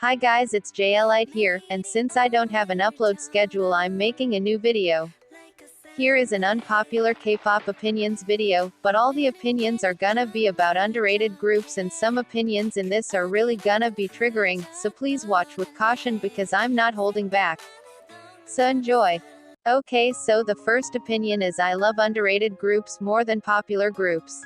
Hi guys, it's JLite here, and since I don't have an upload schedule, I'm making a new video. Here is an unpopular K-pop opinions video, but all the opinions are gonna be about underrated groups, and some opinions in this are really gonna be triggering, so please watch with caution because I'm not holding back. So enjoy. Okay, so the first opinion is I love underrated groups more than popular groups.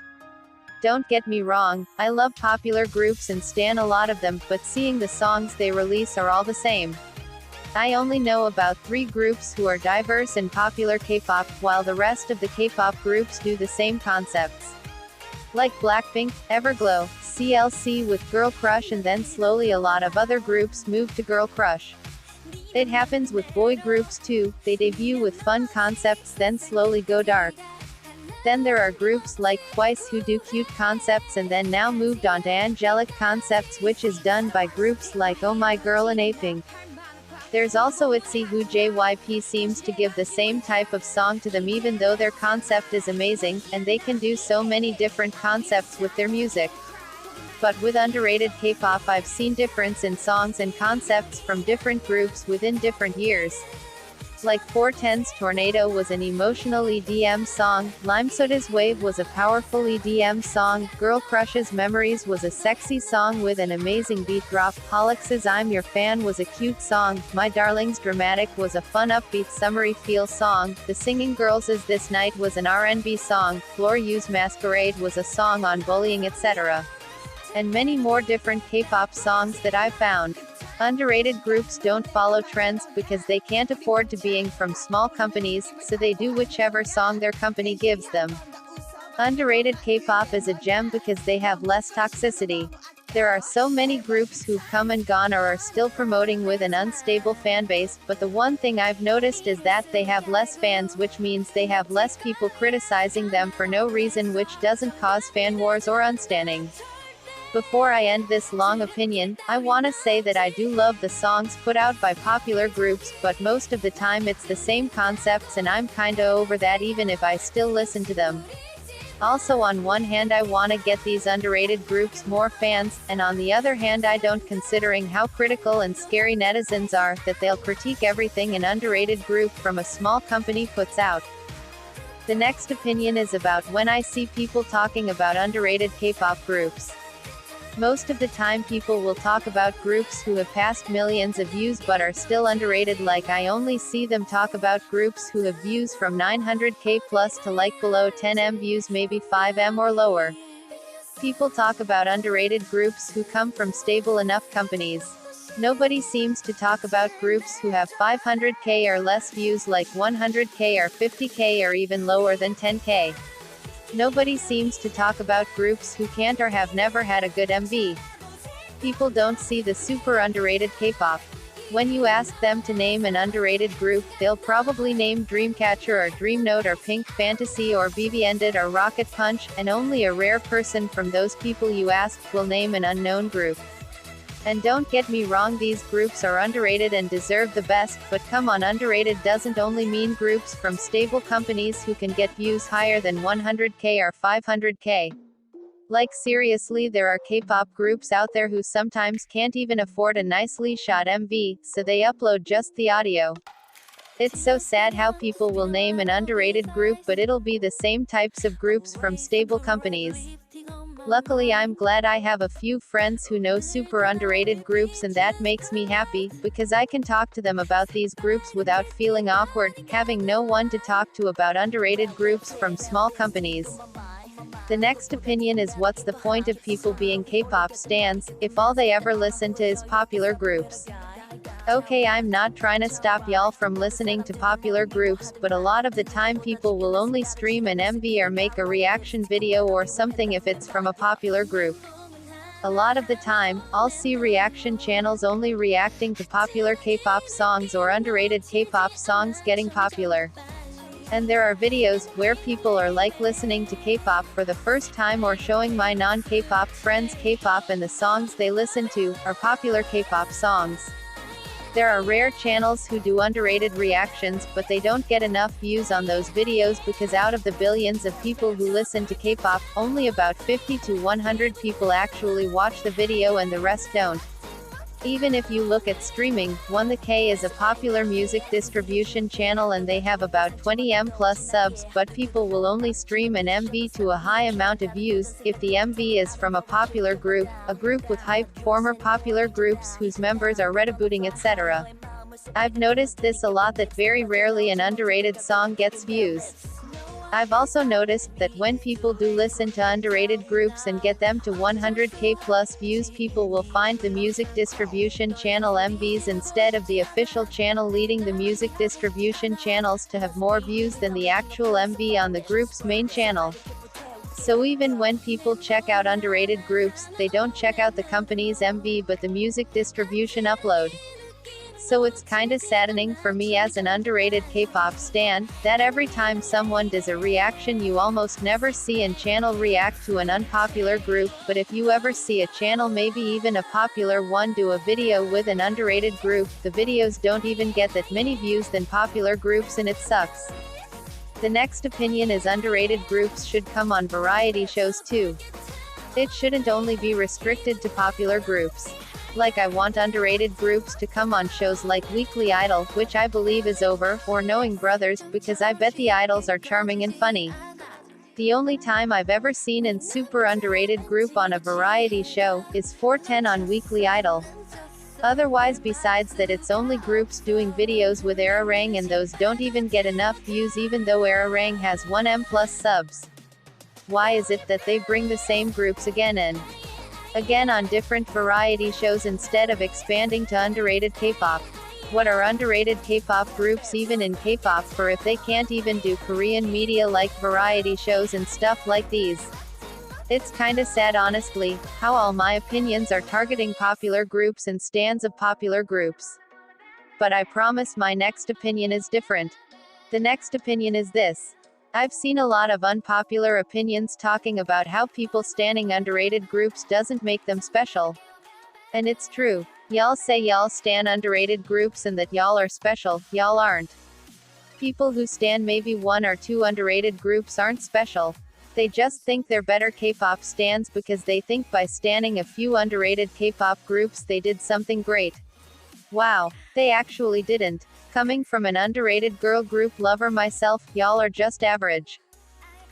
Don't get me wrong, I love popular groups and stan a lot of them, but seeing the songs they release are all the same. I only know about 3 groups who are diverse in popular K-pop, while the rest of the K-pop groups do the same concepts. Like Blackpink, Everglow, CLC with Girl Crush, and then slowly a lot of other groups move to Girl Crush. It happens with boy groups too, they debut with fun concepts then slowly go dark. Then there are groups like Twice who do cute concepts and then now moved on to angelic concepts, which is done by groups like Oh My Girl and A-Pink. There's also ITZY who JYP seems to give the same type of song to them even though their concept is amazing, and they can do so many different concepts with their music. But with underrated K-pop, I've seen difference in songs and concepts from different groups within different years. Like 410's Tornado was an emotional EDM song, Limesoda's Wave was a powerful EDM song, Girl Crush's Memories was a sexy song with an amazing beat drop, Holix's I'm Your Fan was a cute song, My Darling's Dramatic was a fun upbeat summery feel song, The Singing Girls' This Night was an R&B song, Floor U's Masquerade was a song on bullying, etc. And many more different K-pop songs that I've found. Underrated groups don't follow trends, because they can't afford to being from small companies, so they do whichever song their company gives them. Underrated K-pop is a gem because they have less toxicity. There are so many groups who've come and gone or are still promoting with an unstable fanbase, but the one thing I've noticed is that they have less fans, which means they have less people criticizing them for no reason, which doesn't cause fan wars or unstanning. Before I end this long opinion, I wanna say that I do love the songs put out by popular groups, but most of the time it's the same concepts and I'm kinda over that even if I still listen to them. Also, on one hand I wanna get these underrated groups more fans, and on the other hand I don't, considering how critical and scary netizens are, that they'll critique everything an underrated group from a small company puts out. The next opinion is about when I see people talking about underrated K-pop groups. Most of the time people will talk about groups who have passed millions of views but are still underrated, like I only see them talk about groups who have views from 900k plus to like below 10m views, maybe 5m or lower. People talk about underrated groups who come from stable enough companies. Nobody seems to talk about groups who have 500k or less views, like 100k or 50k or even lower than 10k. Nobody seems to talk about groups who can't or have never had a good MV. People don't see the super underrated K-pop. When you ask them to name an underrated group, they'll probably name Dreamcatcher or Dreamnote or Pink Fantasy or BB Ended or Rocket Punch, and only a rare person from those people you ask will name an unknown group. And don't get me wrong, these groups are underrated and deserve the best, but come on, underrated doesn't only mean groups from stable companies who can get views higher than 100k or 500k. Like seriously, there are K-pop groups out there who sometimes can't even afford a nicely shot MV, so they upload just the audio. It's so sad how people will name an underrated group but it'll be the same types of groups from stable companies. Luckily I'm glad I have a few friends who know super underrated groups, and that makes me happy, because I can talk to them about these groups without feeling awkward, having no one to talk to about underrated groups from small companies. The next opinion is what's the point of people being K-pop stans, if all they ever listen to is popular groups? Okay, I'm not trying to stop y'all from listening to popular groups, but a lot of the time people will only stream an MV or make a reaction video or something if it's from a popular group. A lot of the time, I'll see reaction channels only reacting to popular K-pop songs or underrated K-pop songs getting popular. And there are videos where people are like listening to K-pop for the first time or showing my non-K-pop friends K-pop, and the songs they listen to are popular K-pop songs. There are rare channels who do underrated reactions, but they don't get enough views on those videos because out of the billions of people who listen to K-pop, only about 50 to 100 people actually watch the video and the rest don't. Even if you look at streaming, 1the is a popular music distribution channel and they have about 20M plus subs, but people will only stream an MV to a high amount of views, if the MV is from a popular group, a group with hype, former popular groups whose members are rebooting etc. I've noticed this a lot, that very rarely an underrated song gets views. I've also noticed that when people do listen to underrated groups and get them to 100k plus views, people will find the music distribution channel MVs instead of the official channel, leading the music distribution channels to have more views than the actual MV on the group's main channel. So even when people check out underrated groups, they don't check out the company's MV but the music distribution upload. So it's kinda saddening for me as an underrated K-pop stan, that every time someone does a reaction you almost never see an channel react to an unpopular group, but if you ever see a channel, maybe even a popular one, do a video with an underrated group, the videos don't even get that many views than popular groups and it sucks. The next opinion is underrated groups should come on variety shows too. It shouldn't only be restricted to popular groups. Like, I want underrated groups to come on shows like Weekly Idol, which I believe is over, or Knowing Brothers, because I bet the idols are charming and funny. The only time I've ever seen an super underrated group on a variety show is 410 on Weekly Idol. Otherwise, besides that, it's only groups doing videos with Ararang, and those don't even get enough views even though Ararang has 1M plus subs. Why is it that they bring the same groups again and again on different variety shows instead of expanding to underrated K-pop? What are underrated K-pop groups even in K-pop for if they can't even do Korean media like variety shows and stuff like these? It's kinda sad honestly, how all my opinions are targeting popular groups and stans of popular groups. But I promise my next opinion is different. The next opinion is this. I've seen a lot of unpopular opinions talking about how people standing underrated groups doesn't make them special. And it's true. Y'all say y'all stan underrated groups and that y'all are special, y'all aren't. People who stan maybe one or two underrated groups aren't special. They just think they're better K-pop stans because they think by standing a few underrated K-pop groups they did something great. Wow, they actually didn't. Coming from an underrated girl group lover myself, y'all are just average.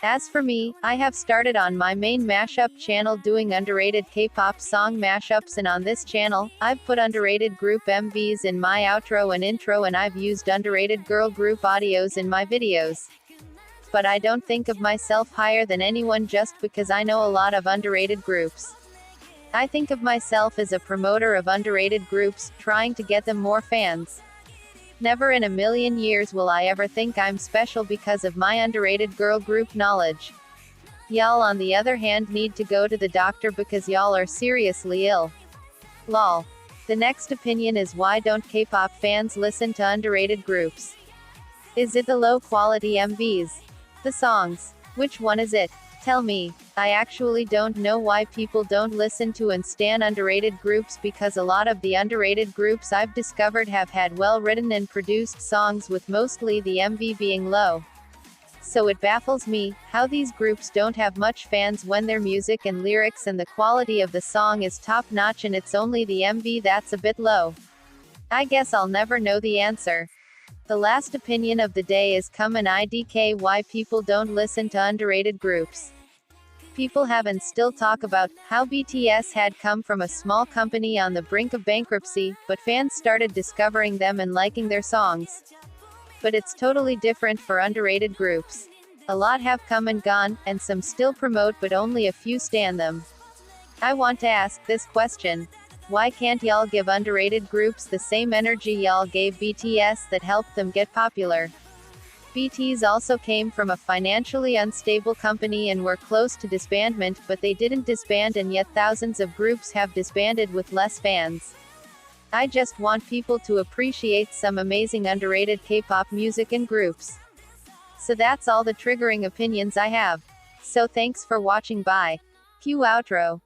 As for me, I have started on my main mashup channel doing underrated K-pop song mashups, and on this channel, I've put underrated group MVs in my outro and intro, and I've used underrated girl group audios in my videos. But I don't think of myself higher than anyone just because I know a lot of underrated groups. I think of myself as a promoter of underrated groups, trying to get them more fans. Never in a million years will I ever think I'm special because of my underrated girl group knowledge. Y'all on the other hand need to go to the doctor because y'all are seriously ill. Lol. The next opinion is, why don't K-pop fans listen to underrated groups? Is it the low quality MVs? The songs? Which one is it? Tell me. I actually don't know why people don't listen to and stan underrated groups, because a lot of the underrated groups I've discovered have had well-written and produced songs with mostly the MV being low. So it baffles me, how these groups don't have much fans when their music and lyrics and the quality of the song is top-notch and it's only the MV that's a bit low. I guess I'll never know the answer. The last opinion of the day is come an IDK why people don't listen to underrated groups. People have and still talk about how BTS had come from a small company on the brink of bankruptcy, but fans started discovering them and liking their songs. But it's totally different for underrated groups. A lot have come and gone, and some still promote but only a few stan them. I want to ask this question. Why can't y'all give underrated groups the same energy y'all gave BTS that helped them get popular? BTS also came from a financially unstable company and were close to disbandment, but they didn't disband, and yet thousands of groups have disbanded with less fans. I just want people to appreciate some amazing underrated K-pop music and groups. So that's all the triggering opinions I have. So thanks for watching. Bye. Cue outro.